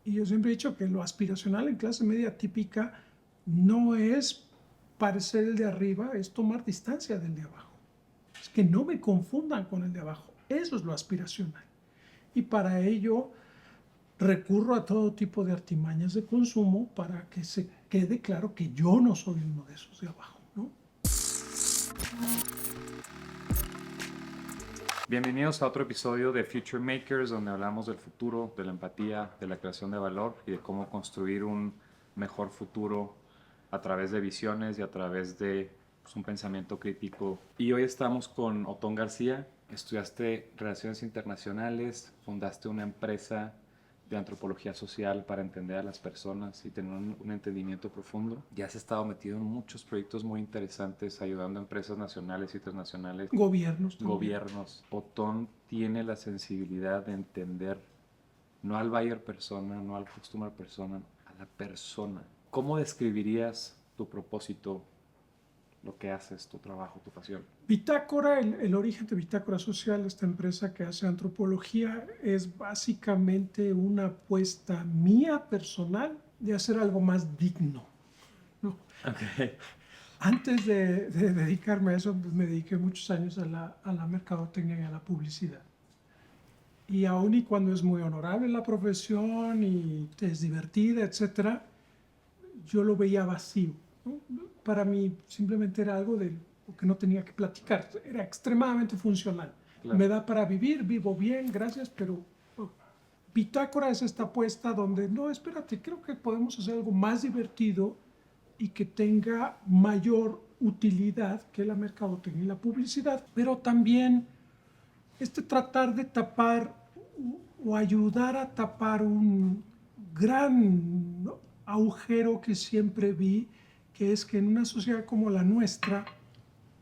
Y yo siempre he dicho que lo aspiracional en clase media típica no es parecer el de arriba, es tomar distancia del de abajo. Es que no me confundan con el de abajo. Eso es lo aspiracional. Y para ello recurro a todo tipo de artimañas de consumo para que se quede claro que yo no soy uno de esos de abajo, ¿no? Bienvenidos a otro episodio de Future Makers, donde hablamos del futuro, de la empatía, de la creación de valor y de cómo construir un mejor futuro a través de visiones y a través de un pensamiento crítico. Y hoy estamos con Otón García. Estudiaste Relaciones Internacionales, fundaste una empresa de antropología social para entender a las personas y tener un entendimiento profundo. Ya has estado metido en muchos proyectos muy interesantes, ayudando a empresas nacionales y internacionales, Gobiernos también. gobiernos. Otón tiene la sensibilidad de entender no al buyer persona, no al customer persona, a la persona. ¿Cómo describirías tu propósito, lo que haces, tu trabajo, tu pasión? Bitácora, el origen de Bitácora Social, esta empresa que hace antropología, es básicamente una apuesta mía personal de hacer algo más digno, ¿no? Okay. Antes de dedicarme a eso, pues me dediqué muchos años a la mercadotecnia y a la publicidad. Y aun y cuando es muy honorable la profesión y es divertida, etcétera, yo lo veía vacío, ¿no? Para mí simplemente era algo de lo que no tenía que platicar, era extremadamente funcional. Claro. Me da para vivir, vivo bien, gracias, pero Bitácora es esta apuesta donde, no, espérate, creo que podemos hacer algo más divertido y que tenga mayor utilidad que la mercadotecnia y la publicidad, pero también tratar de tapar o ayudar a tapar un gran agujero que siempre vi, que es que en una sociedad como la nuestra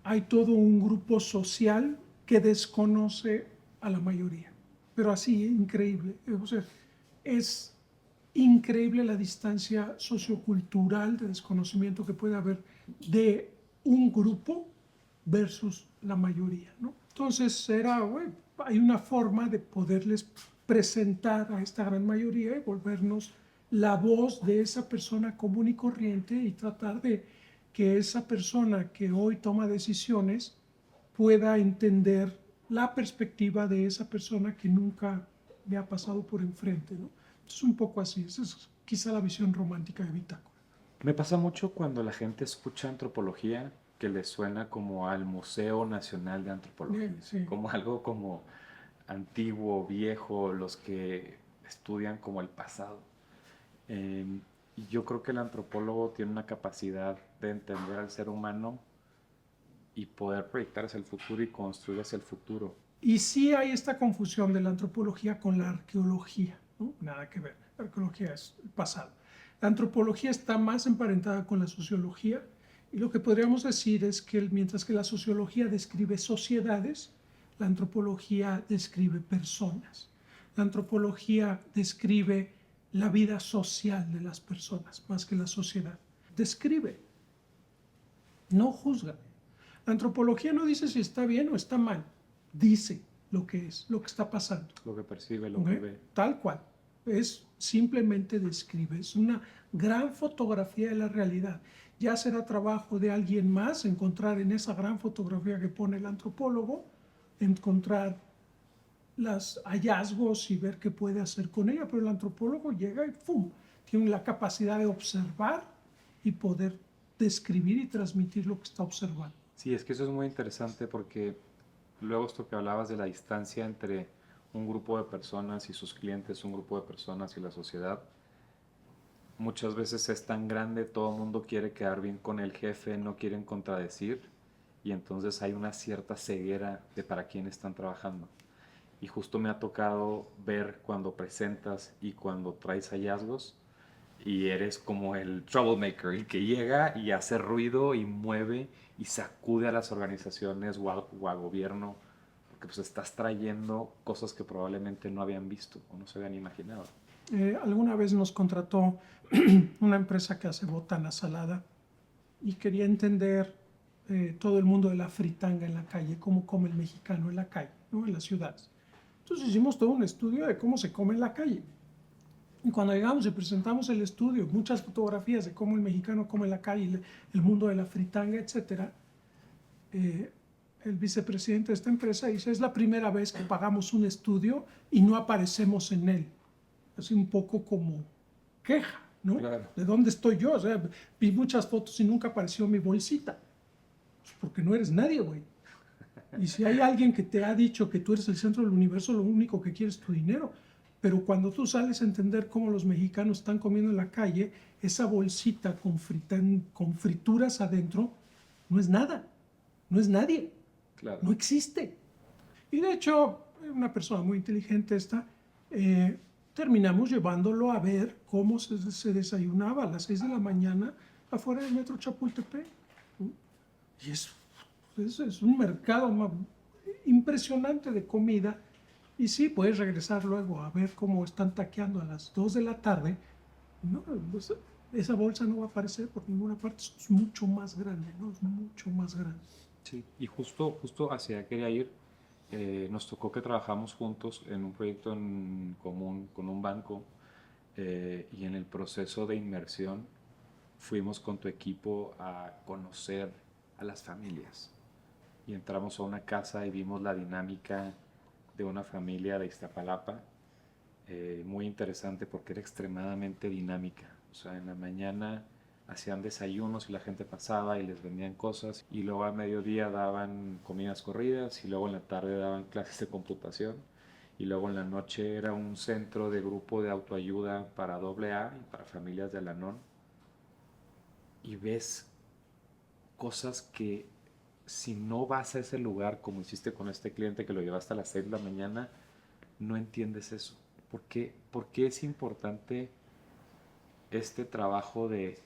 hay todo un grupo social que desconoce a la mayoría. Pero así, increíble. O sea, es increíble la distancia sociocultural de desconocimiento que puede haber de un grupo versus la mayoría, ¿no? Entonces hay una forma de poderles presentar a esta gran mayoría y volvernos la voz de esa persona común y corriente y tratar de que esa persona que hoy toma decisiones pueda entender la perspectiva de esa persona que nunca me ha pasado por enfrente, ¿no? Es un poco así, esa es quizá la visión romántica de Bitácora. Me pasa mucho cuando la gente escucha antropología que le suena como al Museo Nacional de Antropología, Sí. como algo como antiguo, viejo, los que estudian como el pasado. Eh, y yo creo que el antropólogo tiene una capacidad de entender al ser humano y poder proyectar hacia el futuro y construir hacia el futuro. Y sí hay esta confusión de la antropología con la arqueología, ¿no? Nada que ver, la arqueología es el pasado. La antropología está más emparentada con la sociología y lo que podríamos decir es que mientras que la sociología describe sociedades, la antropología describe personas. La antropología describe la vida social de las personas más que la sociedad. Describe, no juzga. La antropología no dice si está bien o está mal, dice lo que es, lo que está pasando. Lo que percibe, lo que ¿Okay? ve. Tal cual. Es simplemente describe, es una gran fotografía de la realidad. Ya será trabajo de alguien más encontrar en esa gran fotografía que pone el antropólogo, encontrar los hallazgos y ver qué puede hacer con ella, pero el antropólogo llega y ¡pum! Tiene la capacidad de observar y poder describir y transmitir lo que está observando. Sí, es que eso es muy interesante porque luego esto que hablabas de la distancia entre un grupo de personas y sus clientes, un grupo de personas y la sociedad, muchas veces es tan grande, todo el mundo quiere quedar bien con el jefe, no quieren contradecir y entonces hay una cierta ceguera de para quién están trabajando. Y justo me ha tocado ver cuando presentas y cuando traes hallazgos y eres como el troublemaker, el que llega y hace ruido y mueve y sacude a las organizaciones o a gobierno, porque pues estás trayendo cosas que probablemente no habían visto o no se habían imaginado. Alguna vez nos contrató una empresa que hace botana salada y quería entender todo el mundo de la fritanga en la calle, cómo come el mexicano en la calle, ¿no? En las ciudades. Entonces hicimos todo un estudio de cómo se come en la calle. Y cuando llegamos y presentamos el estudio, muchas fotografías de cómo el mexicano come en la calle, el mundo de la fritanga, etcétera, el vicepresidente de esta empresa dice, es la primera vez que pagamos un estudio y no aparecemos en él. Es un poco como queja, ¿no? Claro. ¿De dónde estoy yo? O sea, vi muchas fotos y nunca apareció mi bolsita. Pues porque no eres nadie, güey. Y si hay alguien que te ha dicho que tú eres el centro del universo, lo único que quieres es tu dinero. Pero cuando tú sales a entender cómo los mexicanos están comiendo en la calle, esa bolsita con frituras adentro no es nada, no es nadie, Claro. no existe. Y de hecho, una persona muy inteligente esta, terminamos llevándolo a ver cómo se desayunaba a las 6 de la mañana afuera del metro Chapultepec. ¿No? Y es un mercado impresionante de comida. Y sí, puedes regresar luego a ver cómo están taqueando a las 2 de la tarde. No, pues, esa bolsa no va a aparecer por ninguna parte, es mucho más grande, ¿no? Es mucho más grande. Sí, y justo hacia allá quería ir. Nos tocó que trabajamos juntos en un proyecto en común con un banco y en el proceso de inmersión fuimos con tu equipo a conocer a las familias y entramos a una casa y vimos la dinámica de una familia de Iztapalapa, muy interesante porque era extremadamente dinámica. O sea, en la mañana hacían desayunos y la gente pasaba y les vendían cosas y luego a mediodía daban comidas corridas y luego en la tarde daban clases de computación y luego en la noche era un centro de grupo de autoayuda para AA y para familias de Alanón y ves cosas que si no vas a ese lugar como hiciste con este cliente que lo llevaste a las 6 de la mañana, no entiendes eso. Por qué es importante este trabajo de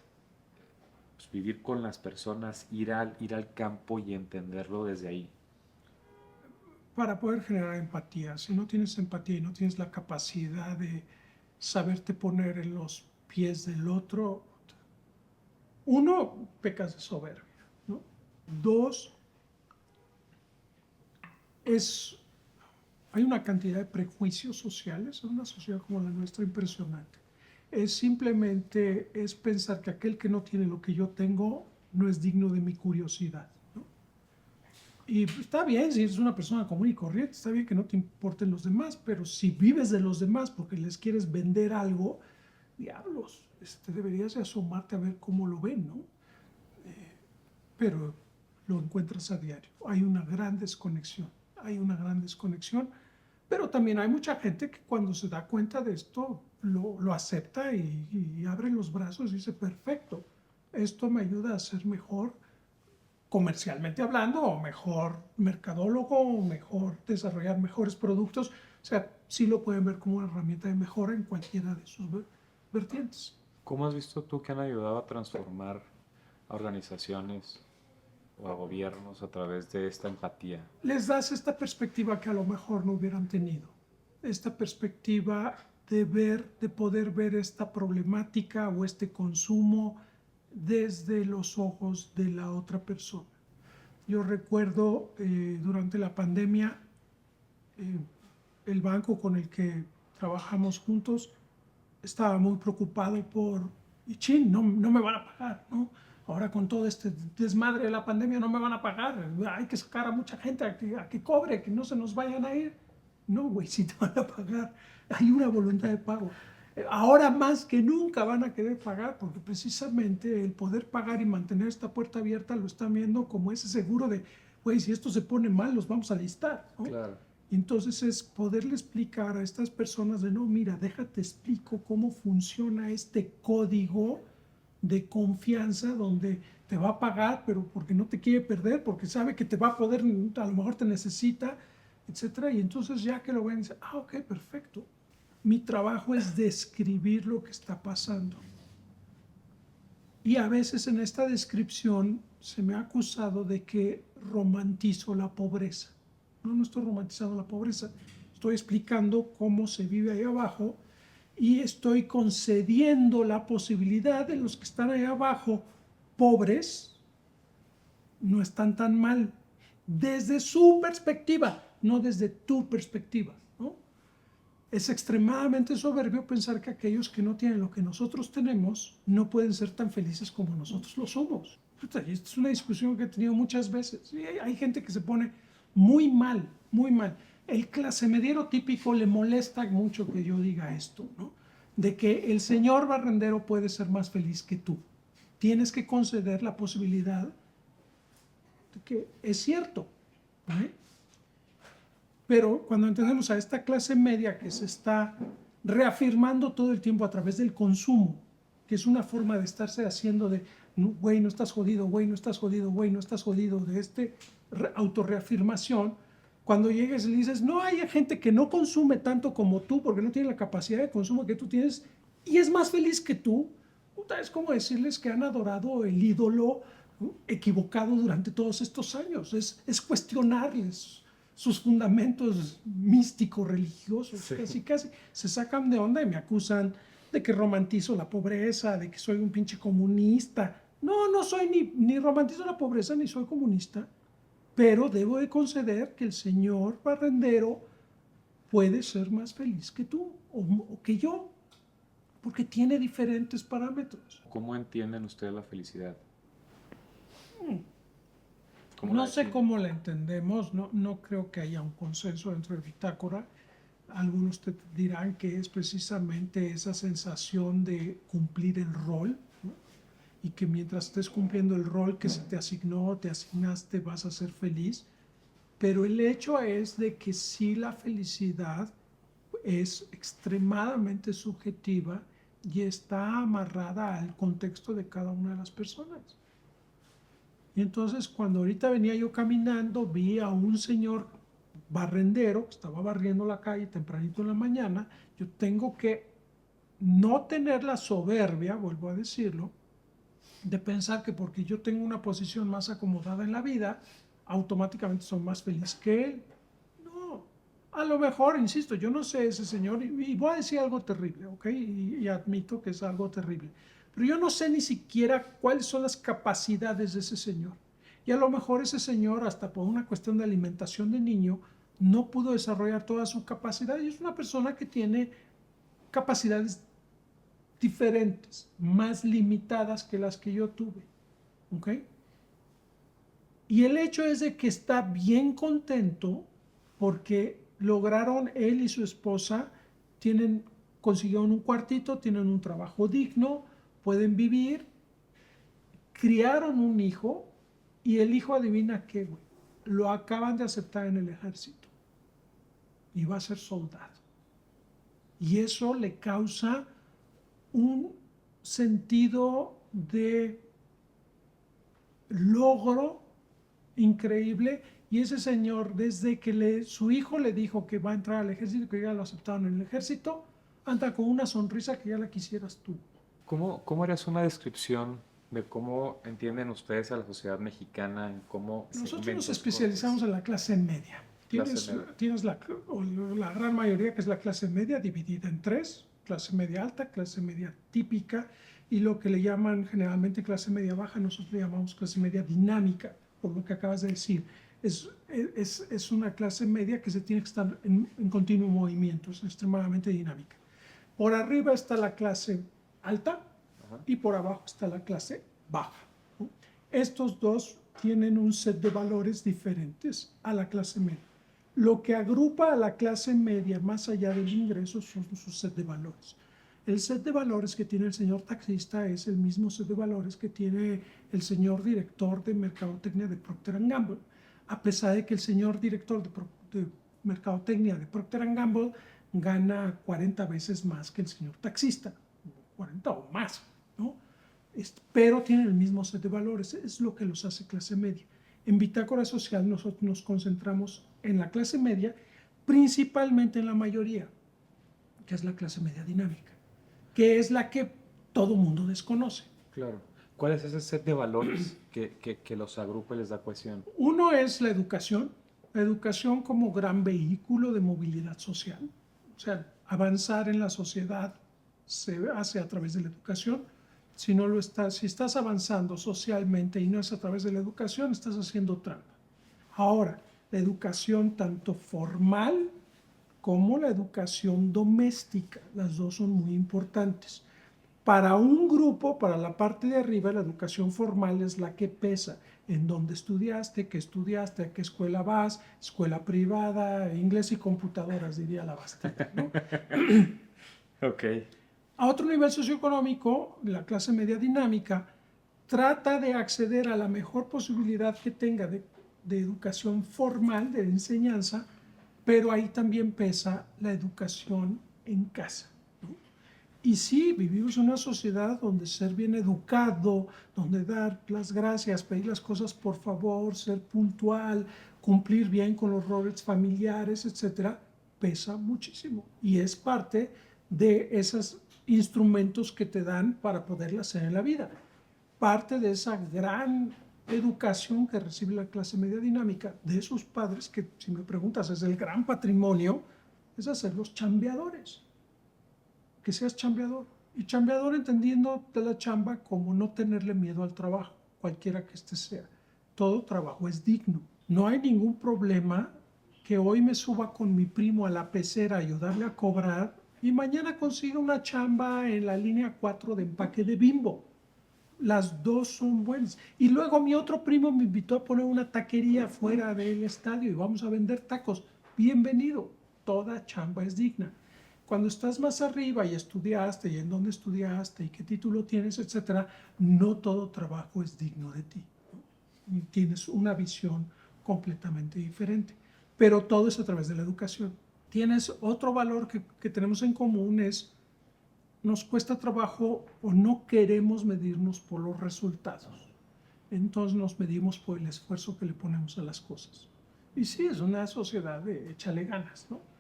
pues, vivir con las personas, ir al campo y entenderlo desde ahí? Para poder generar empatía, si no tienes empatía y no tienes la capacidad de saberte poner en los pies del otro, uno, pecas de soberbia, ¿no? Dos, hay una cantidad de prejuicios sociales en una sociedad como la nuestra impresionante. Es pensar que aquel que no tiene lo que yo tengo no es digno de mi curiosidad, ¿no? Y está bien si eres una persona común y corriente, está bien que no te importen los demás, pero si vives de los demás porque les quieres vender algo, diablos, deberías de asomarte a ver cómo lo ven, ¿no? Pero lo encuentras a diario. Hay una gran desconexión, pero también hay mucha gente que cuando se da cuenta de esto lo acepta y abre los brazos y dice, perfecto, esto me ayuda a ser mejor comercialmente hablando, o mejor mercadólogo, o mejor desarrollar mejores productos. O sea, sí lo pueden ver como una herramienta de mejora en cualquiera de sus vertientes. ¿Cómo has visto tú que han ayudado a transformar a organizaciones o a gobiernos a través de esta empatía? Les das esta perspectiva que a lo mejor no hubieran tenido. Esta perspectiva de poder ver esta problemática o este consumo desde los ojos de la otra persona. Yo recuerdo durante la pandemia, eh, el banco con el que trabajamos juntos estaba muy preocupado y chin, no me van a pagar, ¿no? Ahora con todo este desmadre de la pandemia no me van a pagar, hay que sacar a mucha gente a que cobre, que no se nos vayan a ir. No, güey, si te van a pagar, hay una voluntad de pago. Ahora más que nunca van a querer pagar, porque precisamente el poder pagar y mantener esta puerta abierta lo están viendo como ese seguro de, güey, si esto se pone mal, los vamos a listar, ¿no? Claro. Entonces es poderle explicar a estas personas de, no, mira, déjate explico cómo funciona este código de confianza donde te va a pagar, pero porque no te quiere perder, porque sabe que te va a poder, a lo mejor te necesita, etcétera. Y entonces ya que lo ven, dicen, ah, ok, perfecto. Mi trabajo es describir lo que está pasando. Y a veces en esta descripción se me ha acusado de que romantizo la pobreza. No estoy romantizando la pobreza, estoy explicando cómo se vive ahí abajo y estoy concediendo la posibilidad de los que están ahí abajo pobres, no están tan mal desde su perspectiva, no desde tu perspectiva, ¿no? es extremadamente soberbio pensar que aquellos que no tienen lo que nosotros tenemos no pueden ser tan felices como nosotros lo somos. Puta, y esta es una discusión que he tenido muchas veces. Y hay gente que se pone muy mal, muy mal. El clase mediero típico le molesta mucho que yo diga esto, ¿no? De que el señor barrendero puede ser más feliz que tú. Tienes que conceder la posibilidad de que es cierto, ¿eh? Pero cuando entendemos a esta clase media que se está reafirmando todo el tiempo a través del consumo, que es una forma de estarse haciendo de, güey, no estás jodido, güey, no estás jodido, güey, no estás jodido, de este autorreafirmación, cuando llegues y le dices, no, hay gente que no consume tanto como tú porque no tiene la capacidad de consumo que tú tienes y es más feliz que tú, es como decirles que han adorado el ídolo equivocado durante todos estos años, es cuestionarles sus fundamentos místicos, religiosos, sí. Casi se sacan de onda y me acusan de que romantizo la pobreza, de que soy un pinche comunista. No soy ni romantizo la pobreza ni soy comunista, pero debo de conceder que el señor barrendero puede ser más feliz que tú o que yo, porque tiene diferentes parámetros. ¿Cómo entienden ustedes la felicidad? No sé cómo la entendemos, no creo que haya un consenso dentro de Bitácora. Algunos te dirán que es precisamente esa sensación de cumplir el rol, ¿no? Y que mientras estés cumpliendo el rol que se te asignó, te asignaste, vas a ser feliz. Pero el hecho es de que sí, la felicidad es extremadamente subjetiva y está amarrada al contexto de cada una de las personas. Y entonces cuando ahorita venía yo caminando, vi a un señor barrendero que estaba barriendo la calle tempranito en la mañana. Yo tengo que no tener la soberbia, vuelvo a decirlo, de pensar que porque yo tengo una posición más acomodada en la vida, automáticamente soy más feliz que él. No, a lo mejor, insisto, yo no sé ese señor, y voy a decir algo terrible, ¿ok? Y admito que es algo terrible. Pero yo no sé ni siquiera cuáles son las capacidades de ese señor. Y a lo mejor ese señor, hasta por una cuestión de alimentación de niño, no pudo desarrollar toda su capacidad. Y es una persona que tiene capacidades diferentes, más limitadas que las que yo tuve. ¿Ok? Y el hecho es de que está bien contento porque lograron, él y su esposa, consiguieron un cuartito, tienen un trabajo digno, pueden vivir, criaron un hijo y el hijo, adivina qué, güey, lo acaban de aceptar en el ejército y va a ser soldado. Y eso le causa un sentido de logro increíble. Y ese señor, desde que su hijo le dijo que va a entrar al ejército, que ya lo aceptaron en el ejército, anda con una sonrisa que ya la quisieras tú. ¿Cómo harías una descripción de cómo entienden ustedes a la sociedad mexicana, en cómo nosotros nos especializamos en la clase media? Tienes la gran mayoría que es la clase media dividida en tres: clase media alta, clase media típica y lo que le llaman generalmente clase media baja. Nosotros le llamamos clase media dinámica, por lo que acabas de decir. Es una clase media que se tiene que estar en continuo movimiento, es extremadamente dinámica. Por arriba está la clase alta y por abajo está la clase baja, ¿no? Estos dos tienen un set de valores diferentes a la clase media. Lo que agrupa a la clase media más allá del ingreso son sus set de valores. El set de valores que tiene el señor taxista es el mismo set de valores que tiene el señor director de mercadotecnia de Procter & Gamble, a pesar de que el señor director de mercadotecnia de Procter & Gamble gana 40 veces más que el señor taxista, 40 o más, ¿no? Pero tienen el mismo set de valores, es lo que los hace clase media. En Bitácora Social nosotros nos concentramos en la clase media, principalmente en la mayoría, que es la clase media dinámica, que es la que todo mundo desconoce. Claro. ¿Cuál es ese set de valores que los agrupa y les da cohesión? Uno es la educación como gran vehículo de movilidad social. O sea, avanzar en la sociedad se hace a través de la educación. Si estás avanzando socialmente y no es a través de la educación, estás haciendo trampa. Ahora, la educación tanto formal como la educación doméstica. Las dos son muy importantes. Para un grupo, para la parte de arriba, la educación formal es la que pesa. En dónde estudiaste, a qué escuela vas, escuela privada, inglés y computadoras, diría la Bastida, ¿no? Ok. A otro nivel socioeconómico, la clase media dinámica trata de acceder a la mejor posibilidad que tenga de educación formal, de enseñanza, pero ahí también pesa la educación en casa. Y sí, vivimos en una sociedad donde ser bien educado, donde dar las gracias, pedir las cosas por favor, ser puntual, cumplir bien con los roles familiares, etcétera, pesa muchísimo. Y es parte de esos instrumentos que te dan para poderla hacer en la vida. Parte de esa gran educación que recibe la clase media dinámica de sus padres, que si me preguntas es el gran patrimonio, es hacerlos chambeadores. Que seas chambeador. Y chambeador entendiendo de la chamba como no tenerle miedo al trabajo, cualquiera que este sea. Todo trabajo es digno. No hay ningún problema que hoy me suba con mi primo a la pecera a ayudarle a cobrar y mañana consiga una chamba en la línea 4 de empaque de Bimbo. Las dos son buenas. Y luego mi otro primo me invitó a poner una taquería fuera del estadio y vamos a vender tacos. Bienvenido. Toda chamba es digna. Cuando estás más arriba y estudiaste y en dónde estudiaste y qué título tienes, etcétera, no todo trabajo es digno de ti, ¿no? Tienes una visión completamente diferente, pero todo es a través de la educación. Tienes otro valor que tenemos en común es nos cuesta trabajo o no queremos medirnos por los resultados. Entonces nos medimos por el esfuerzo que le ponemos a las cosas. Y sí, es una sociedad de échale ganas, ¿no?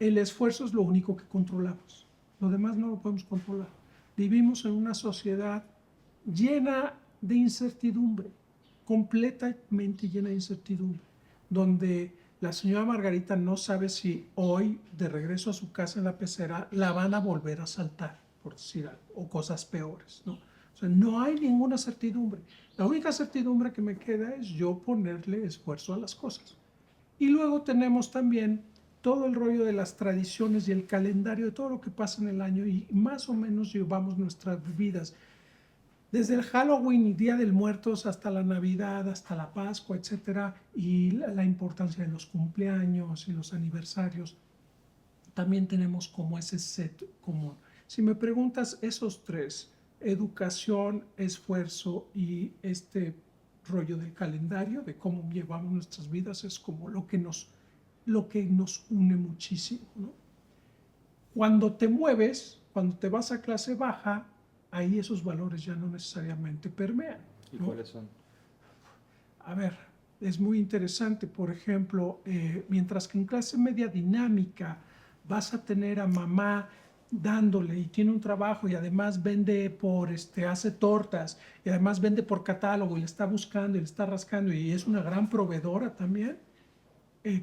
El esfuerzo es lo único que controlamos. Lo demás no lo podemos controlar. Vivimos en una sociedad llena de incertidumbre, completamente llena de incertidumbre, donde la señora Margarita no sabe si hoy, de regreso a su casa en la pecera, la van a volver a asaltar, por decir algo, o cosas peores, ¿no? O sea, no hay ninguna certidumbre. La única certidumbre que me queda es yo ponerle esfuerzo a las cosas. Y luego tenemos también todo el rollo de las tradiciones y el calendario de todo lo que pasa en el año y más o menos llevamos nuestras vidas desde el Halloween y Día del Muertos hasta la Navidad, hasta la Pascua, etcétera, y la importancia de los cumpleaños y los aniversarios. También tenemos como ese set común. Si me preguntas esos tres, educación, esfuerzo y este rollo del calendario, de cómo llevamos nuestras vidas, es como lo que nos une muchísimo, ¿no? Cuando te mueves, cuando te vas a clase baja, ahí esos valores ya no necesariamente permean, ¿Y ¿no? cuáles son? A ver, es muy interesante, por ejemplo, mientras que en clase media dinámica vas a tener a mamá dándole y tiene un trabajo y además vende hace tortas y además vende por catálogo y le está buscando y le está rascando y es una gran proveedora también.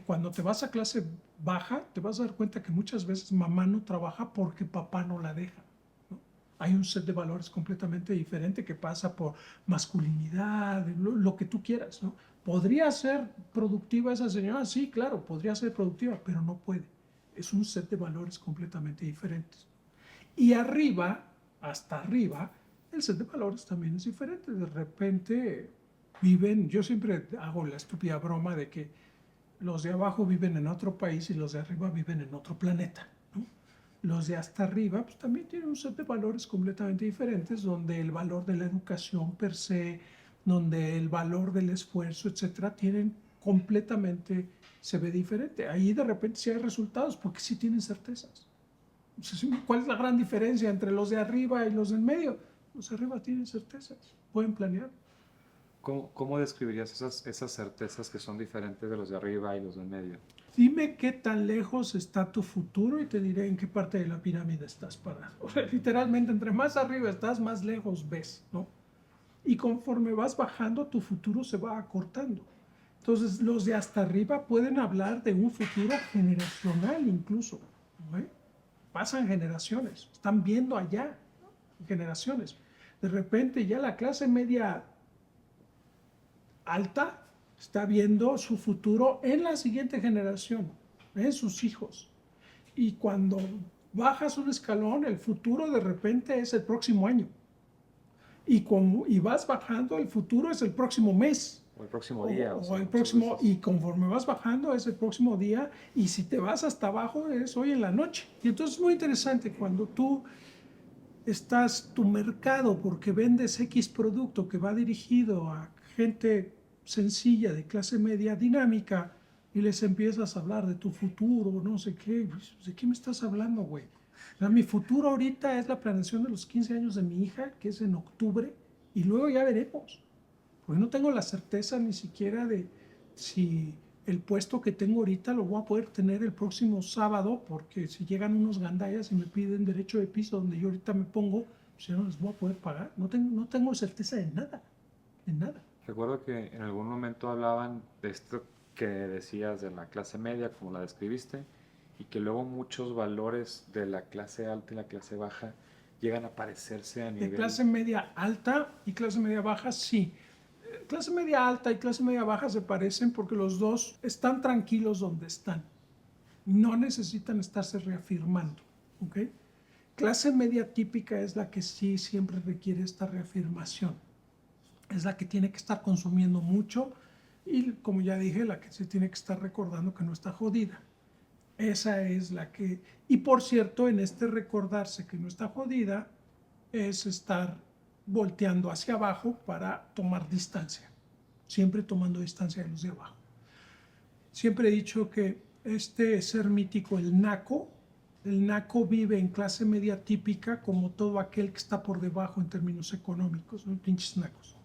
Cuando te vas a clase baja, te vas a dar cuenta que muchas veces mamá no trabaja porque papá no la deja, ¿no? Hay un set de valores completamente diferente que pasa por masculinidad, lo que tú quieras, ¿no? ¿Podría ser productiva esa señora? Sí, claro, podría ser productiva, pero no puede. Es un set de valores completamente diferentes. Y arriba, hasta arriba, el set de valores también es diferente. De repente viven, yo siempre hago la estúpida broma de que los de abajo viven en otro país y los de arriba viven en otro planeta, ¿no? Los de hasta arriba pues, también tienen un set de valores completamente diferentes, donde el valor de la educación per se, donde el valor del esfuerzo, etcétera, tienen completamente, se ve diferente. Ahí de repente sí hay resultados porque sí tienen certezas. ¿Cuál es la gran diferencia entre los de arriba y los del medio? Los de arriba tienen certezas, pueden planear. ¿Cómo describirías esas certezas que son diferentes de los de arriba y los del medio? Dime qué tan lejos está tu futuro y te diré en qué parte de la pirámide estás parado. O sea, literalmente, entre más arriba estás, más lejos ves, ¿no? Y conforme vas bajando, tu futuro se va acortando. Entonces, los de hasta arriba pueden hablar de un futuro generacional incluso, ¿no? Pasan generaciones, están viendo allá, ¿no? Generaciones. De repente ya la clase media alta está viendo su futuro en la siguiente generación. ven sus hijos. Y cuando bajas un escalón, el futuro de repente es el próximo año. Y vas bajando, el futuro es el próximo mes. O el próximo día. O sea, el muchas próximo, veces. y conforme vas bajando es el próximo día, y si te vas hasta abajo es hoy en la noche. Y entonces es muy interesante cuando tú estás tu mercado porque vendes X producto que va dirigido a gente sencilla de clase media dinámica y les empiezas a hablar de tu futuro, no sé qué, pues, ¿de qué me estás hablando, güey? O sea, mi futuro ahorita es la planeación de los 15 años de mi hija, que es en octubre, y luego ya veremos, porque no tengo la certeza ni siquiera de si el puesto que tengo ahorita lo voy a poder tener el próximo sábado, porque si llegan unos gandallas y me piden derecho de piso donde yo ahorita me pongo, pues yo no les voy a poder pagar. No tengo certeza de nada, de nada. Recuerdo que en algún momento hablaban de esto que decías de la clase media, como la describiste, y que luego muchos valores de la clase alta y la clase baja llegan a parecerse a De nivel... clase media alta y clase media baja, sí. Clase media alta y clase media baja se parecen porque los dos están tranquilos donde están. No necesitan estarse reafirmando. ¿Ok? Clase media típica es la que sí siempre requiere esta reafirmación. Es la que tiene que estar consumiendo mucho y, como ya dije, la que se tiene que estar recordando que no está jodida. Esa es la que... Y por cierto, en este recordarse que no está jodida, es estar volteando hacia abajo para tomar distancia. Siempre tomando distancia de los de abajo. Siempre he dicho que este ser mítico, el naco vive en clase media típica como todo aquel que está por debajo en términos económicos, ¿no? Pinches nacos.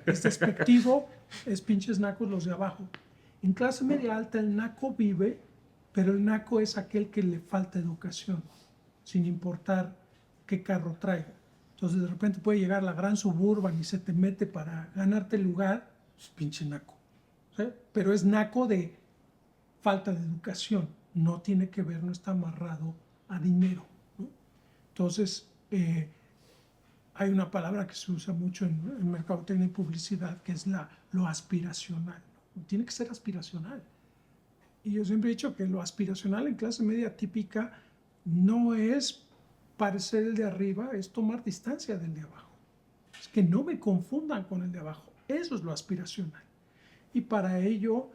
Es despectivo, es pinches nacos los de abajo. En clase media alta el naco vive, pero el naco es aquel que le falta educación, sin importar qué carro traiga. Entonces de repente puede llegar la gran Suburban y se te mete para ganarte el lugar, es pinche naco. ¿Sí? Pero es naco de falta de educación, no tiene que ver, no está amarrado a dinero, ¿no? Entonces, hay una palabra que se usa mucho en mercadotecnia y publicidad que es lo aspiracional, ¿no? Tiene que ser aspiracional. Y yo siempre he dicho que lo aspiracional en clase media típica no es parecer el de arriba, es tomar distancia del de abajo. Es que no me confundan con el de abajo. Eso es lo aspiracional. Y para ello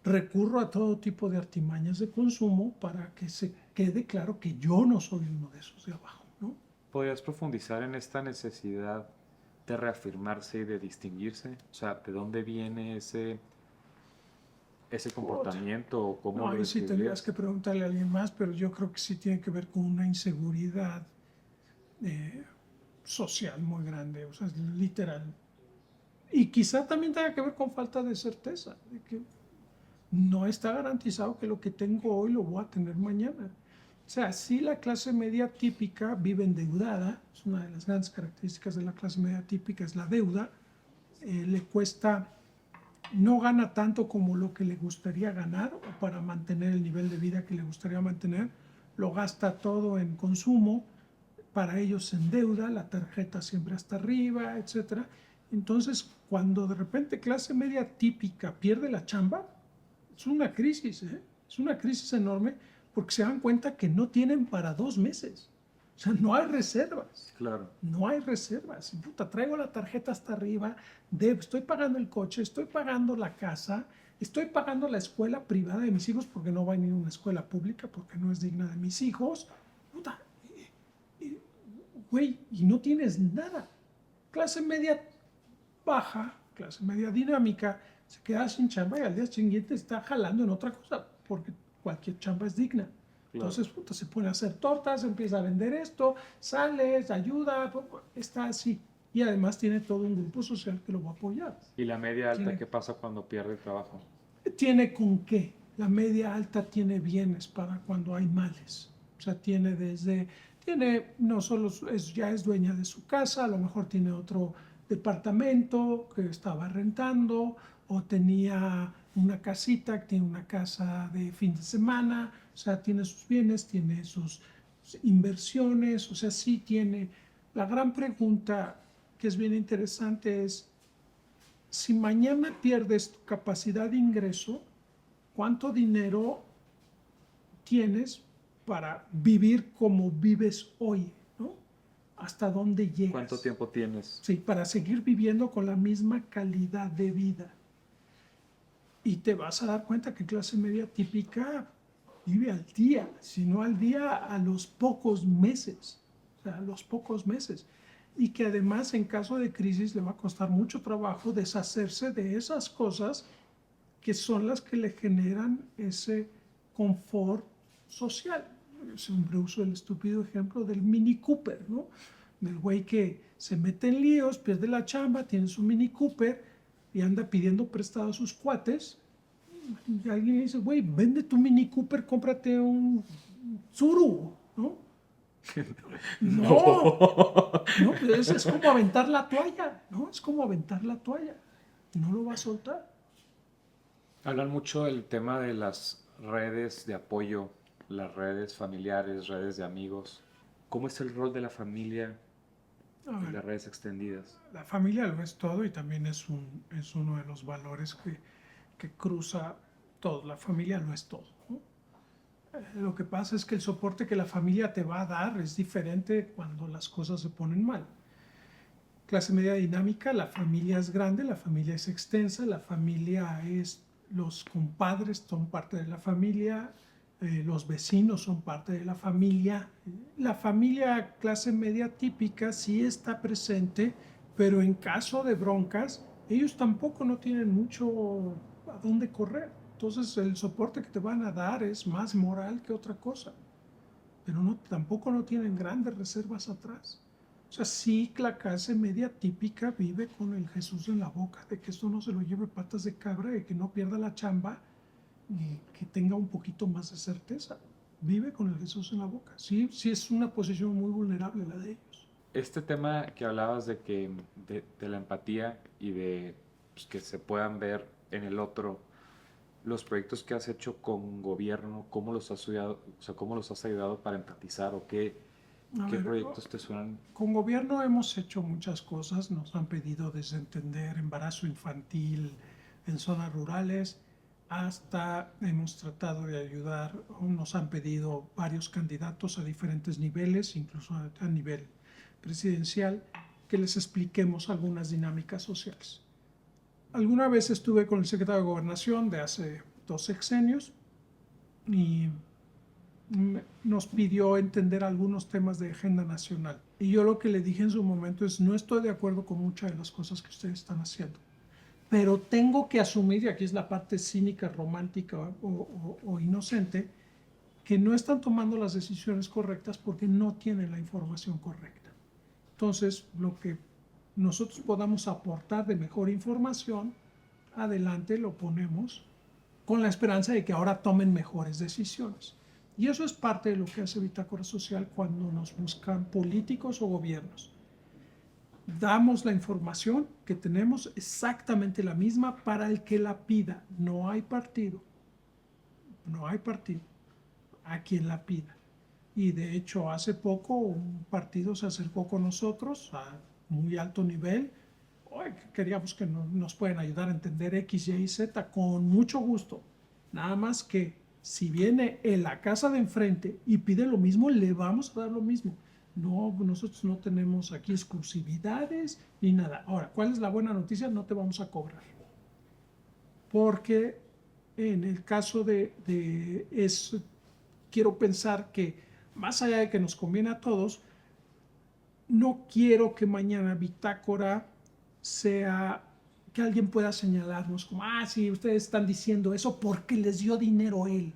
recurro a todo tipo de artimañas de consumo para que se quede claro que yo no soy uno de esos de abajo, ¿no? ¿Podrías profundizar en esta necesidad de reafirmarse y de distinguirse? O sea, ¿de dónde viene ese comportamiento o cómo No, lo ahí sí tendrías describirías? que preguntarle a alguien más, pero yo creo que sí tiene que ver con una inseguridad eh, social muy grande, o sea, es literal. Y quizá también tenga que ver con falta de certeza, de que no está garantizado que lo que tengo hoy lo voy a tener mañana. O sea, si la clase media típica vive endeudada, es una de las grandes características de la clase media típica, es la deuda, le cuesta, no gana tanto como lo que le gustaría ganar o para mantener el nivel de vida que le gustaría mantener, lo gasta todo en consumo, para ellos se endeuda, la tarjeta siempre hasta arriba, etcétera. Entonces, cuando de repente clase media típica pierde la chamba, es una crisis, ¿eh? Es una crisis enorme porque se dan cuenta que no tienen para 2 meses. O sea, no hay reservas. Claro. No hay reservas. Puta, traigo la tarjeta hasta arriba, estoy pagando el coche, estoy pagando la casa, estoy pagando la escuela privada de mis hijos porque no van a ir a una escuela pública porque no es digna de mis hijos. Puta, güey, y no tienes nada. Clase media baja, clase media dinámica, se queda sin chamba y al día siguiente está jalando en otra cosa, porque cualquier chamba es digna. Claro. Entonces, puta, se pone a hacer tortas, empieza a vender esto, sales, ayuda, está así. Y además tiene todo un grupo social que lo va a apoyar. ¿Y la media alta Tiene, qué pasa cuando pierde trabajo? tiene con qué. La media alta tiene bienes para cuando hay males. O sea, tiene no solo ya es dueña de su casa, a lo mejor tiene otro departamento que estaba rentando o tenía una casita, tiene una casa de fin de semana, o sea, tiene sus bienes, tiene sus inversiones, o sea, sí tiene. La gran pregunta que es bien interesante es, si mañana pierdes tu capacidad de ingreso, ¿cuánto dinero tienes para vivir como vives hoy, ¿no? Hasta dónde llegas. ¿Cuánto tiempo tienes? Sí, para seguir viviendo con la misma calidad de vida. Y te vas a dar cuenta que clase media típica vive al día, si no al día, a los pocos meses. O sea, a los pocos meses. Y que además en caso de crisis le va a costar mucho trabajo deshacerse de esas cosas que son las que le generan ese confort social. Siempre uso el estúpido ejemplo del Mini Cooper, ¿no? Del güey que se mete en líos, pierde la chamba, tiene su Mini Cooper y anda pidiendo prestado a sus cuates. Y alguien le dice, güey, vende tu Mini Cooper, cómprate un Tsuru, ¿no? No, pues es como aventar la toalla, ¿no? Es como aventar la toalla. No lo va a soltar. Hablan mucho del tema de las redes de apoyo, las redes familiares, redes de amigos. ¿Cómo es el rol de la familia A en ver, las redes extendidas? la familia lo es todo y también es uno de los valores que cruza todo. La familia lo es todo, ¿no? Lo que pasa es que el soporte que la familia te va a dar es diferente cuando las cosas se ponen mal. Clase media dinámica, la familia es grande, la familia es extensa, la familia es, los compadres son parte de la familia, los vecinos son parte de la familia. La familia clase media típica sí está presente, pero en caso de broncas, ellos tampoco no tienen mucho a dónde correr. Entonces el soporte que te van a dar es más moral que otra cosa, pero no, tampoco no tienen grandes reservas atrás. O sea, sí, la clase media típica vive con el Jesús en la boca, de que esto no se lo lleve patas de cabra, de que no pierda la chamba y que tenga un poquito más de certeza. Vive con el Jesús en la boca. Sí, sí es una posición muy vulnerable la de ellos. Este tema que hablabas de la empatía y de pues, que se puedan ver en el otro los proyectos que has hecho con gobierno, ¿cómo los has ayudado, o sea, cómo los has ayudado para empatizar o A qué ver, proyectos te suenan? con gobierno hemos hecho muchas cosas. Nos han pedido desentender embarazo infantil en zonas rurales, hasta hemos tratado de ayudar, nos han pedido varios candidatos a diferentes niveles, incluso a nivel presidencial, que les expliquemos algunas dinámicas sociales. Alguna vez estuve con el secretario de Gobernación de hace 2 sexenios y nos pidió entender algunos temas de agenda nacional. Y yo lo que le dije en su momento es, no estoy de acuerdo con muchas de las cosas que ustedes están haciendo, pero tengo que asumir, y aquí es la parte cínica, romántica o inocente, que no están tomando las decisiones correctas porque no tienen la información correcta. Entonces, lo que nosotros podamos aportar de mejor información, adelante lo ponemos con la esperanza de que ahora tomen mejores decisiones. Y eso es parte de lo que hace Bitácora Social cuando nos buscan políticos o gobiernos. Damos la información que tenemos exactamente la misma para el que la pida. No hay partido. No hay partido a quien la pida. Y de hecho hace poco un partido se acercó con nosotros a muy alto nivel. Hoy queríamos que nos pueden ayudar a entender X, Y y Z con mucho gusto. Nada más que si viene en la casa de enfrente y pide lo mismo, le vamos a dar lo mismo. No, nosotros no tenemos aquí exclusividades ni nada. Ahora, ¿cuál es la buena noticia? No te vamos a cobrar. Porque en el caso quiero pensar que más allá de que nos conviene a todos, no quiero que mañana Bitácora sea que alguien pueda señalarnos como, sí, ustedes están diciendo eso porque les dio dinero él.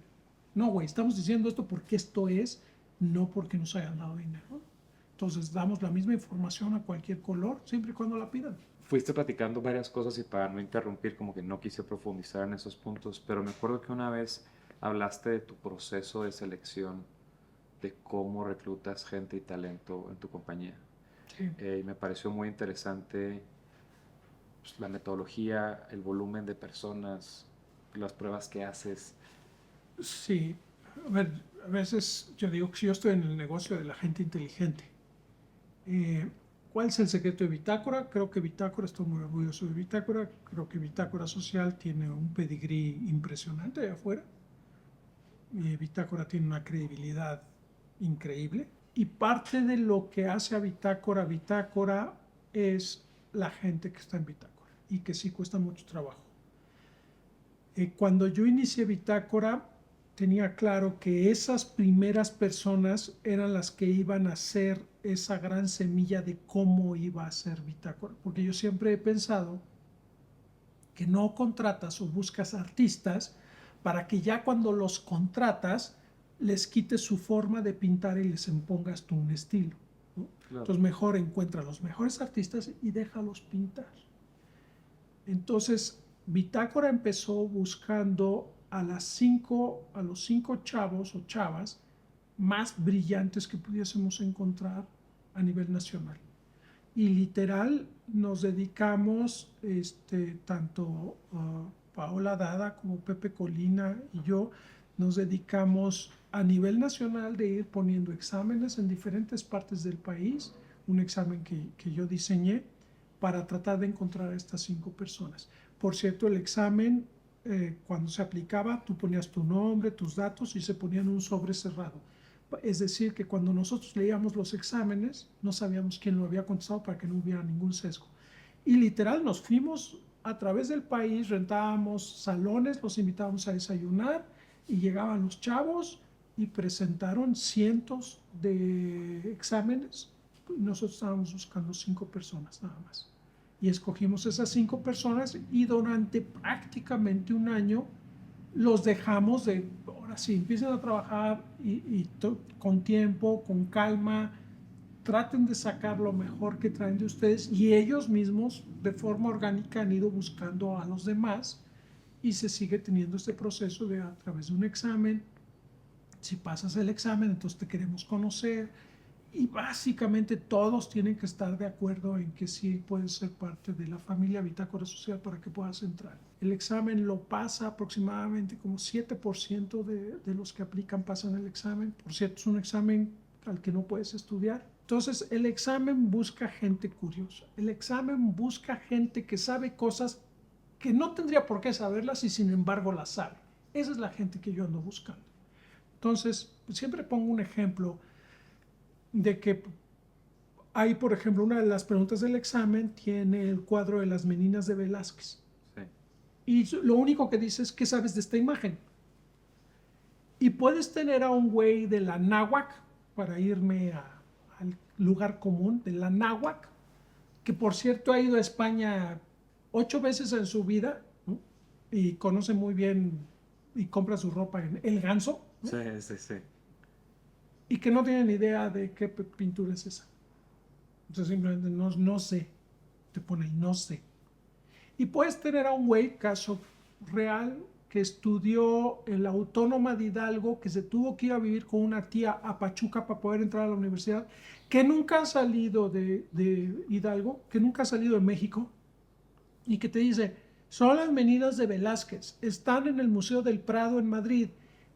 No, güey, estamos diciendo esto porque esto es, no porque nos hayan dado dinero. Entonces damos la misma información a cualquier color, siempre y cuando la pidan. Fuiste platicando varias cosas y para no interrumpir, como que no quise profundizar en esos puntos, pero me acuerdo que una vez hablaste de tu proceso de selección, de cómo reclutas gente y talento en tu compañía. Sí. Me pareció muy interesante pues, la metodología, el volumen de personas, las pruebas que haces. Sí, a ver, a veces yo digo que yo estoy en el negocio de la gente inteligente. ¿Cuál es el secreto de Bitácora? Creo que Bitácora, estoy muy orgulloso de Bitácora, creo que Bitácora Social tiene un pedigrí impresionante allá afuera. Bitácora tiene una credibilidad increíble. Y parte de lo que hace a Bitácora es la gente que está en Bitácora y que sí cuesta mucho trabajo. Cuando yo inicié Bitácora, tenía claro que esas primeras personas eran las que iban a ser esa gran semilla de cómo iba a ser Bitácora. Porque yo siempre he pensado que no contratas o buscas artistas para que ya cuando los contratas les quites su forma de pintar y les impongas tú un estilo, ¿no? Claro. Entonces mejor encuentra los mejores artistas y déjalos pintar. Entonces Bitácora empezó buscando a los 5 chavos o chavas más brillantes que pudiésemos encontrar a nivel nacional. Y literal nos dedicamos, tanto Paola Dada como Pepe Colina y yo, nos dedicamos a nivel nacional de ir poniendo exámenes en diferentes partes del país, un examen que yo diseñé para tratar de encontrar a estas 5 personas. Por cierto, el examen, cuando se aplicaba, tú ponías tu nombre, tus datos y se ponía en un sobre cerrado. Es decir, que cuando nosotros leíamos los exámenes, no sabíamos quién lo había contestado para que no hubiera ningún sesgo. Y literal nos fuimos a través del país, rentábamos salones, los invitábamos a desayunar y llegaban los chavos y presentaron cientos de exámenes. Nosotros estábamos buscando 5 personas nada más. Y escogimos esas 5 personas y durante prácticamente un año los dejamos de, ahora sí, empiecen a trabajar con tiempo, con calma, traten de sacar lo mejor que traen de ustedes y ellos mismos de forma orgánica han ido buscando a los demás y se sigue teniendo este proceso de a través de un examen. Si pasas el examen, entonces te queremos conocer y básicamente todos tienen que estar de acuerdo en que sí puedes ser parte de la familia Bitácora Social para que puedas entrar. El examen lo pasa aproximadamente como 7% de los que aplican pasan el examen. Por cierto, es un examen al que no puedes estudiar. Entonces, el examen busca gente curiosa. El examen busca gente que sabe cosas que no tendría por qué saberlas y sin embargo las sabe. Esa es la gente que yo ando buscando. Entonces, siempre pongo un ejemplo de que hay, por ejemplo, una de las preguntas del examen tiene el cuadro de las Meninas de Velázquez. Sí. Y lo único que dice es, ¿qué sabes de esta imagen? Y puedes tener a un güey de la náhuac, para irme al lugar común, de la náhuac, que por cierto ha ido a España 8 veces en su vida, ¿no? Y conoce muy bien y compra su ropa en El Ganso, ¿no? Sí, sí, sí. Y que no tienen idea de qué pintura es esa. Entonces simplemente no sé, te pone no sé. Y puedes tener a un güey, caso real, que estudió en la Autónoma de Hidalgo, que se tuvo que ir a vivir con una tía a Pachuca para poder entrar a la universidad, que nunca ha salido de Hidalgo, que nunca ha salido de México, y que te dice, son las Meninas de Velázquez, están en el Museo del Prado en Madrid.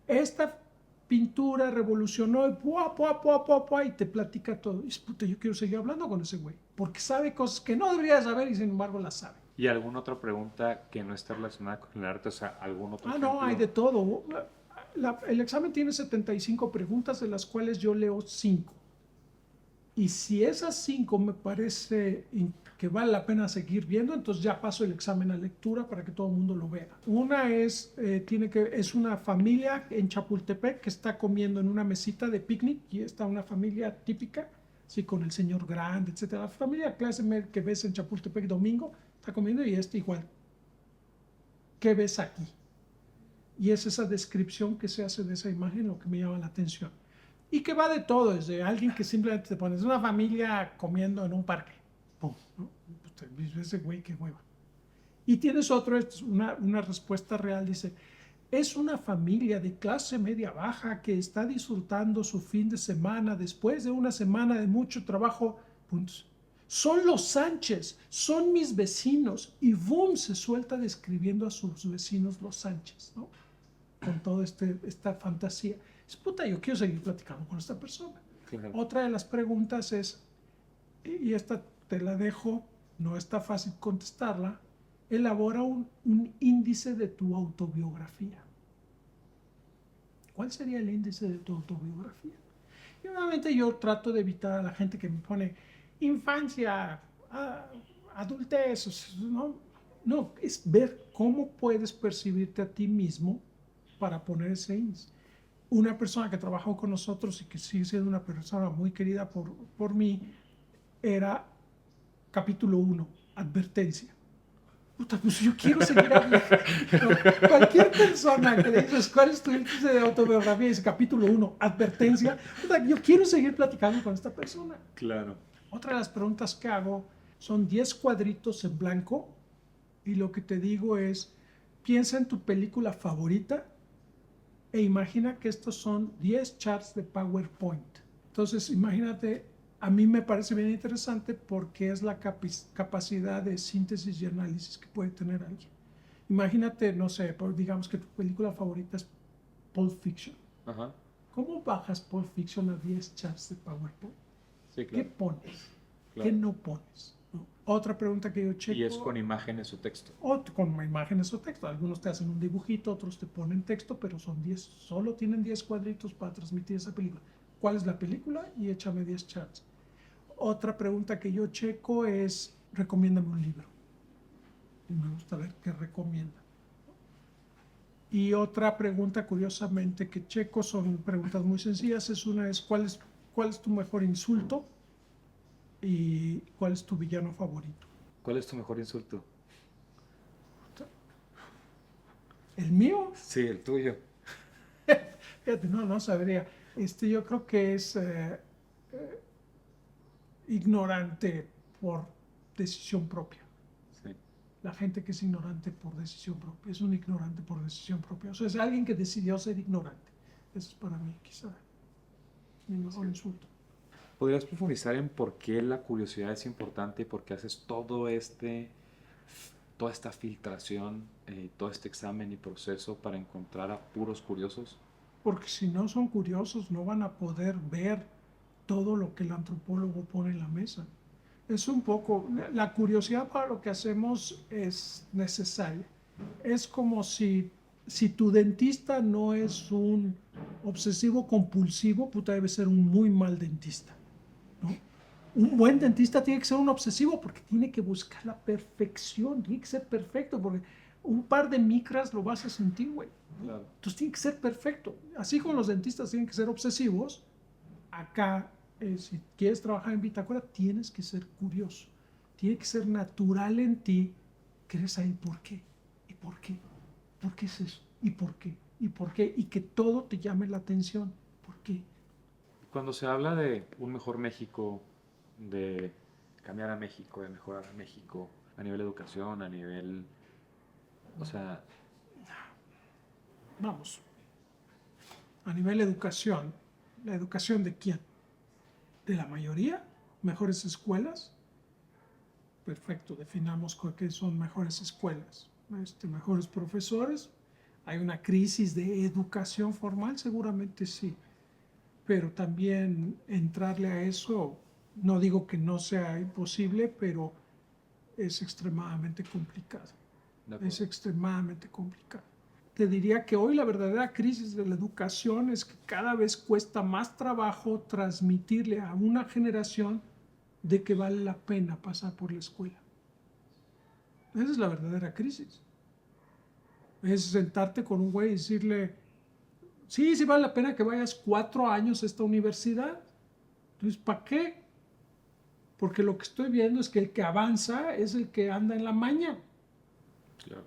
Esta pintura revolucionó y te platica todo. Y dices, puta, yo quiero seguir hablando con ese güey, porque sabe cosas que no debería saber y sin embargo las sabe. ¿Y alguna otra pregunta que no esté relacionada con el arte? O sea, ¿algún otro ejemplo? No, hay de todo. El examen tiene 75 preguntas, de las cuales yo leo 5. Y si esas 5 me parece que vale la pena seguir viendo, entonces ya paso el examen a lectura para que todo el mundo lo vea. Una es, es una familia en Chapultepec que está comiendo en una mesita de picnic, y está una familia típica, sí, con el señor grande, etc. La familia clase media que ves en Chapultepec domingo, está comiendo y igual. ¿Qué ves aquí? Y es esa descripción que se hace de esa imagen lo que me llama la atención. Y que va de todo, desde alguien que simplemente te pones una familia comiendo en un parque. ¡Pum! ¿No? Ese güey, qué hueva. Y tienes otro, una respuesta real, dice, es una familia de clase media baja que está disfrutando su fin de semana después de una semana de mucho trabajo. Puntos. Son los Sánchez, son mis vecinos. Y boom, se suelta describiendo a sus vecinos los Sánchez, ¿no? Con toda esta fantasía. Es puta, yo quiero seguir platicando con esta persona. Claro. Otra de las preguntas es, y esta te la dejo, no está fácil contestarla, elabora un índice de tu autobiografía. ¿Cuál sería el índice de tu autobiografía? Y obviamente yo trato de evitar a la gente que me pone infancia, adultez, ¿no? No, es ver cómo puedes percibirte a ti mismo para poner ese índice. Una persona que trabajó con nosotros y que sigue siendo una persona muy querida por mí, era capítulo 1, advertencia. Puta, pues yo quiero seguir hablando. No, cualquier persona que le dices cuál es tu índice de autobiografía y dice capítulo 1, advertencia, puta, yo quiero seguir platicando con esta persona. Claro. Otra de las preguntas que hago son 10 cuadritos en blanco y lo que te digo es, piensa en tu película favorita e imagina que estos son 10 charts de PowerPoint. Entonces, imagínate, a mí me parece bien interesante porque es la capacidad de síntesis y análisis que puede tener alguien. Imagínate, no sé, digamos que tu película favorita es Pulp Fiction. Ajá. ¿Cómo bajas Pulp Fiction a 10 charts de PowerPoint? Sí, ¿Qué claro. pones? Claro. ¿Qué no pones? ¿No? Otra pregunta que yo checo. Y es con imágenes o texto. O con imágenes o texto. Algunos te hacen un dibujito, otros te ponen texto, pero son 10, solo tienen 10 cuadritos para transmitir esa película. ¿Cuál es la película? Y échame 10 charts. Otra pregunta que yo checo es, recomiéndame un libro. Y me gusta ver qué recomienda. Y otra pregunta, curiosamente, que checo, son preguntas muy sencillas. Una es, ¿cuál es tu mejor insulto? ¿Y cuál es tu villano favorito? ¿Cuál es tu mejor insulto? ¿El mío? Sí, el tuyo. Fíjate, no sabría. Yo creo que es ignorante por decisión propia. Sí. La gente que es ignorante por decisión propia es un ignorante por decisión propia. O sea, es alguien que decidió ser ignorante. Eso es para mí, quizá, mi mejor insulto. ¿Podrías profundizar en por qué la curiosidad es importante y por qué haces toda esta filtración, todo este examen y proceso para encontrar a puros curiosos? Porque si no son curiosos, no van a poder ver todo lo que el antropólogo pone en la mesa. Es un poco, la curiosidad para lo que hacemos es necesaria. Es como si tu dentista no es un obsesivo compulsivo, puta, debe ser un muy mal dentista, ¿no? Un buen dentista tiene que ser un obsesivo porque tiene que buscar la perfección, tiene que ser perfecto, porque un par de micras lo vas a sentir, güey. Claro. Entonces tiene que ser perfecto. Así como los dentistas tienen que ser obsesivos, acá, si quieres trabajar en Bitácora, tienes que ser curioso. Tiene que ser natural en ti. ¿Quieres saber por qué? ¿Y por qué? ¿Por qué es eso? ¿Y por qué? ¿Y por qué? Y que todo te llame la atención. ¿Por qué? Cuando se habla de un mejor México, de cambiar a México, de mejorar a México, a nivel educación, a nivel... O sea, Vamos, a nivel educación, ¿la educación de quién? ¿De la mayoría? ¿Mejores escuelas? Perfecto, definamos qué son mejores escuelas. Mejores profesores. ¿Hay una crisis de educación formal? Seguramente sí. Pero también entrarle a eso, no digo que no sea imposible, pero es extremadamente complicado. Es extremadamente complicado. Te diría que hoy la verdadera crisis de la educación es que cada vez cuesta más trabajo transmitirle a una generación de que vale la pena pasar por la escuela. Esa es la verdadera crisis. Es sentarte con un güey y decirle, sí vale la pena que vayas 4 años a esta universidad. Entonces, ¿para qué? Porque lo que estoy viendo es que el que avanza es el que anda en la maña. claro.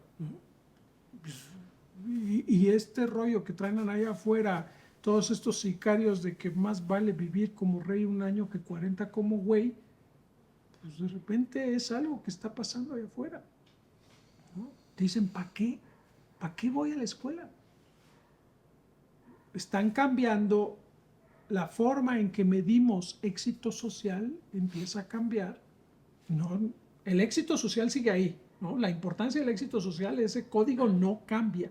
Y este rollo que traen allá afuera, todos estos sicarios de que más vale vivir como rey un año que 40 como güey, pues de repente es algo que está pasando allá afuera, ¿no? Dicen, ¿para qué? ¿Para qué voy a la escuela? Están cambiando la forma en que medimos éxito social, empieza a cambiar. No, el éxito social sigue ahí, ¿no? La importancia del éxito social, ese código no cambia,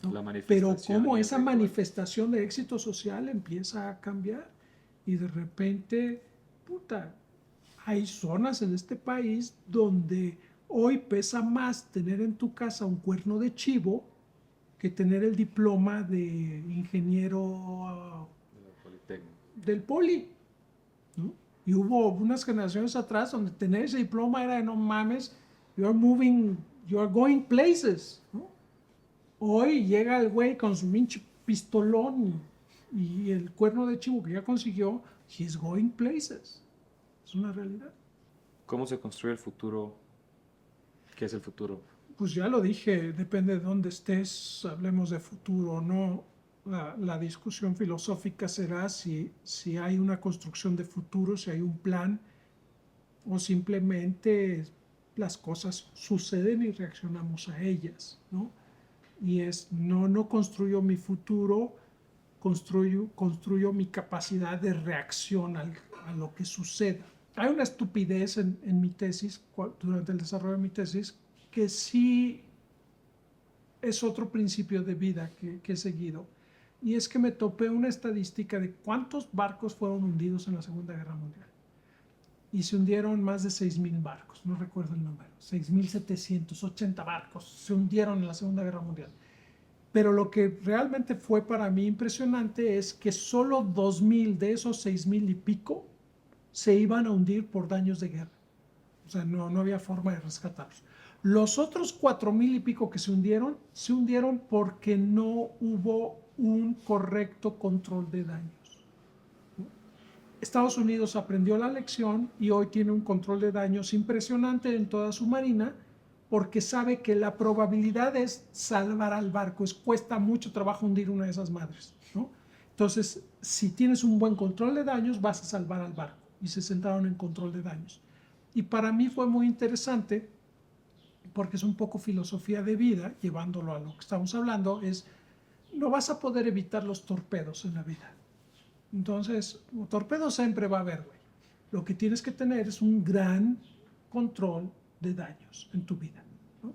¿no? La Pero manifestación como y el esa ritual. manifestación de éxito social empieza a cambiar y de repente, puta, hay zonas en este país donde hoy pesa más tener en tu casa un cuerno de chivo que tener el diploma de ingeniero del Poli, ¿no? Y hubo unas generaciones atrás donde tener ese diploma era de no mames, you are going places, ¿no? Hoy llega el güey con su pinche pistolón y el cuerno de chivo que ya consiguió, he's going places. Es una realidad. ¿Cómo se construye el futuro? ¿Qué es el futuro? Pues ya lo dije, depende de dónde estés, hablemos de futuro o no. La discusión filosófica será si hay una construcción de futuro, si hay un plan, o simplemente las cosas suceden y reaccionamos a ellas, ¿no? Y no construyo mi futuro, construyo mi capacidad de reacción a lo que suceda. Hay una estupidez en mi tesis, durante el desarrollo de mi tesis, que sí es otro principio de vida que he seguido. Y es que me topé una estadística de cuántos barcos fueron hundidos en la Segunda Guerra Mundial. Y se hundieron más de 6,000 barcos, no recuerdo el número, 6,780 barcos se hundieron en la Segunda Guerra Mundial. Pero lo que realmente fue para mí impresionante es que solo 2,000 de esos 6,000 y pico se iban a hundir por daños de guerra. O sea, no había forma de rescatarlos. Los otros 4,000 y pico que se hundieron porque no hubo un correcto control de daños. Estados Unidos aprendió la lección y hoy tiene un control de daños impresionante en toda su marina, porque sabe que la probabilidad es salvar al barco. Cuesta mucho trabajo hundir una de esas madres, ¿no? Entonces, si tienes un buen control de daños, vas a salvar al barco. Y se centraron en control de daños. Y para mí fue muy interesante, porque es un poco filosofía de vida, llevándolo a lo que estamos hablando, no vas a poder evitar los torpedos en la vida. Entonces, torpedos siempre va a haber, güey. Lo que tienes que tener es un gran control de daños en tu vida, ¿no?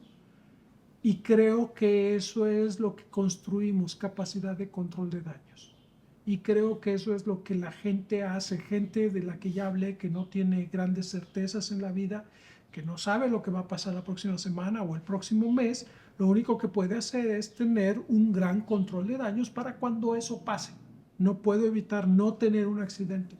Y creo que eso es lo que construimos, capacidad de control de daños. Y creo que eso es lo que la gente hace, gente de la que ya hablé, que no tiene grandes certezas en la vida, que no sabe lo que va a pasar la próxima semana o el próximo mes. Lo único que puede hacer es tener un gran control de daños para cuando eso pase. No puedo evitar no tener un accidente.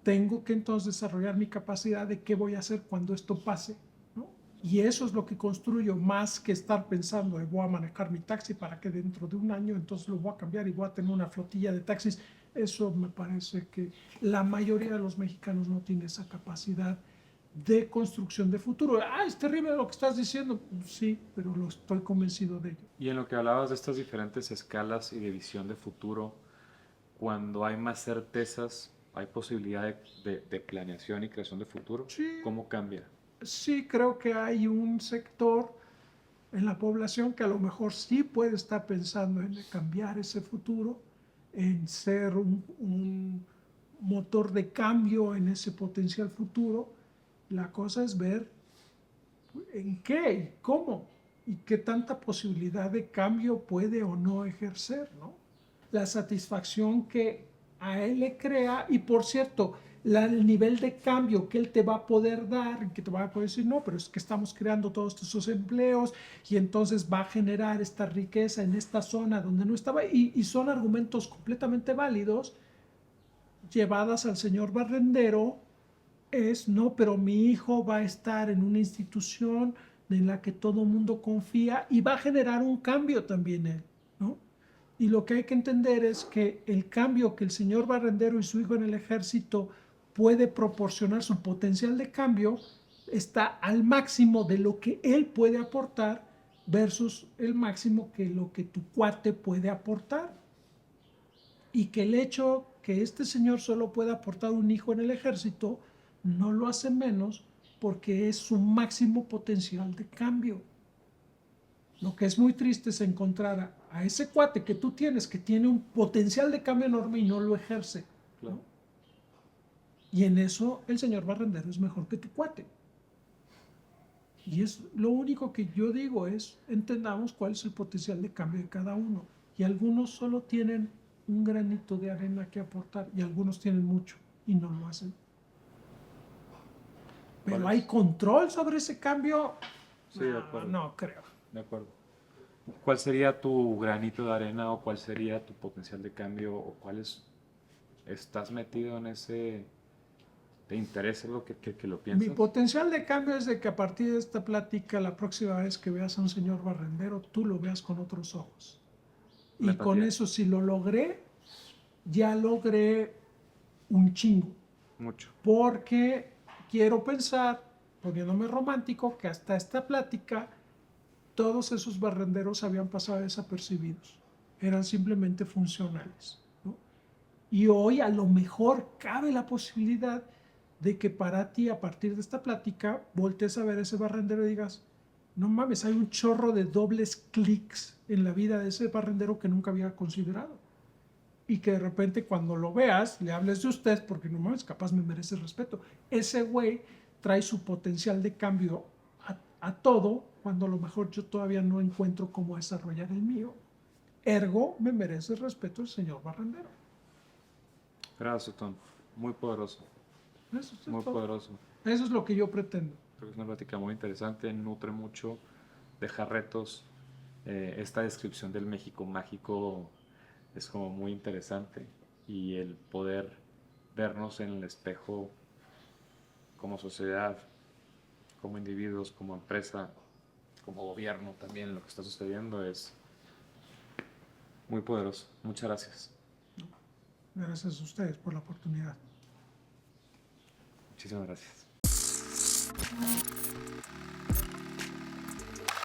Tengo que entonces desarrollar mi capacidad de qué voy a hacer cuando esto pase, ¿no? Y eso es lo que construyo, más que estar pensando de voy a manejar mi taxi para que dentro de un año entonces lo voy a cambiar y voy a tener una flotilla de taxis. Eso me parece que la mayoría de los mexicanos no tiene esa capacidad de construcción de futuro. Es terrible lo que estás diciendo. Sí, pero lo estoy convencido de ello. Y en lo que hablabas de estas diferentes escalas y de visión de futuro, cuando hay más certezas, hay posibilidad de planeación y creación de futuro. Sí. ¿Cómo cambia? Sí, creo que hay un sector en la población que a lo mejor sí puede estar pensando en cambiar ese futuro, en ser un motor de cambio en ese potencial futuro. La cosa es ver en qué, cómo y qué tanta posibilidad de cambio puede o no ejercer, ¿no? La satisfacción que a él le crea, y por cierto, el nivel de cambio que él te va a poder dar, que te va a poder decir, no, pero es que estamos creando todos estos empleos y entonces va a generar esta riqueza en esta zona donde no estaba, y son argumentos completamente válidos, llevadas al señor barrendero, no, pero mi hijo va a estar en una institución en la que todo el mundo confía y va a generar un cambio también él, ¿no? Y lo que hay que entender es que el cambio que el señor barrendero y su hijo en el ejército puede proporcionar, su potencial de cambio, está al máximo de lo que él puede aportar versus el máximo que lo que tu cuate puede aportar. Y que el hecho que este señor solo puede aportar un hijo en el ejército no lo hace menos, porque es su máximo potencial de cambio. Lo que es muy triste es encontrar a ese cuate que tú tienes, que tiene un potencial de cambio enorme y no lo ejerce, ¿no? Y en eso el señor barrendero es mejor que tu cuate. Y es lo único que yo digo, es entendamos cuál es el potencial de cambio de cada uno. Y algunos solo tienen un granito de arena que aportar y algunos tienen mucho y no lo hacen. Pero ¿hay control sobre ese cambio? Sí, de acuerdo. No creo. De acuerdo. ¿Cuál sería tu granito de arena o cuál sería tu potencial de cambio o estás metido en ese, te interesa lo que lo Mi piensas? potencial de cambio es de que a partir de esta plática, la próxima vez que veas a un señor barrendero, tú lo veas con otros ojos. La Y con empatía, eso, si lo logré, ya logré un chingo. mucho. Porque quiero pensar, poniéndome romántico, que hasta esta plática todos esos barrenderos habían pasado desapercibidos. Eran simplemente funcionales, ¿no? Y hoy a lo mejor cabe la posibilidad de que para ti, a partir de esta plática, voltees a ver ese barrendero y digas, no mames, hay un chorro de dobles clics en la vida de ese barrendero que nunca había considerado. Y que de repente cuando lo veas, le hables de usted, porque no mames, capaz me merece respeto. Ese güey trae su potencial de cambio a todo, cuando a lo mejor yo todavía no encuentro cómo desarrollar el mío. Ergo, me merece respeto el señor barrendero. Gracias, Tom. Muy poderoso, Eso es muy todo. poderoso. Eso es lo que yo pretendo. Creo que es una plática muy interesante, nutre mucho, deja retos. Esta descripción del México mágico es como muy interesante y el poder vernos en el espejo como sociedad, como individuos, como empresa, como gobierno también, lo que está sucediendo es muy poderoso. Muchas gracias. Gracias a ustedes por la oportunidad. Muchísimas gracias.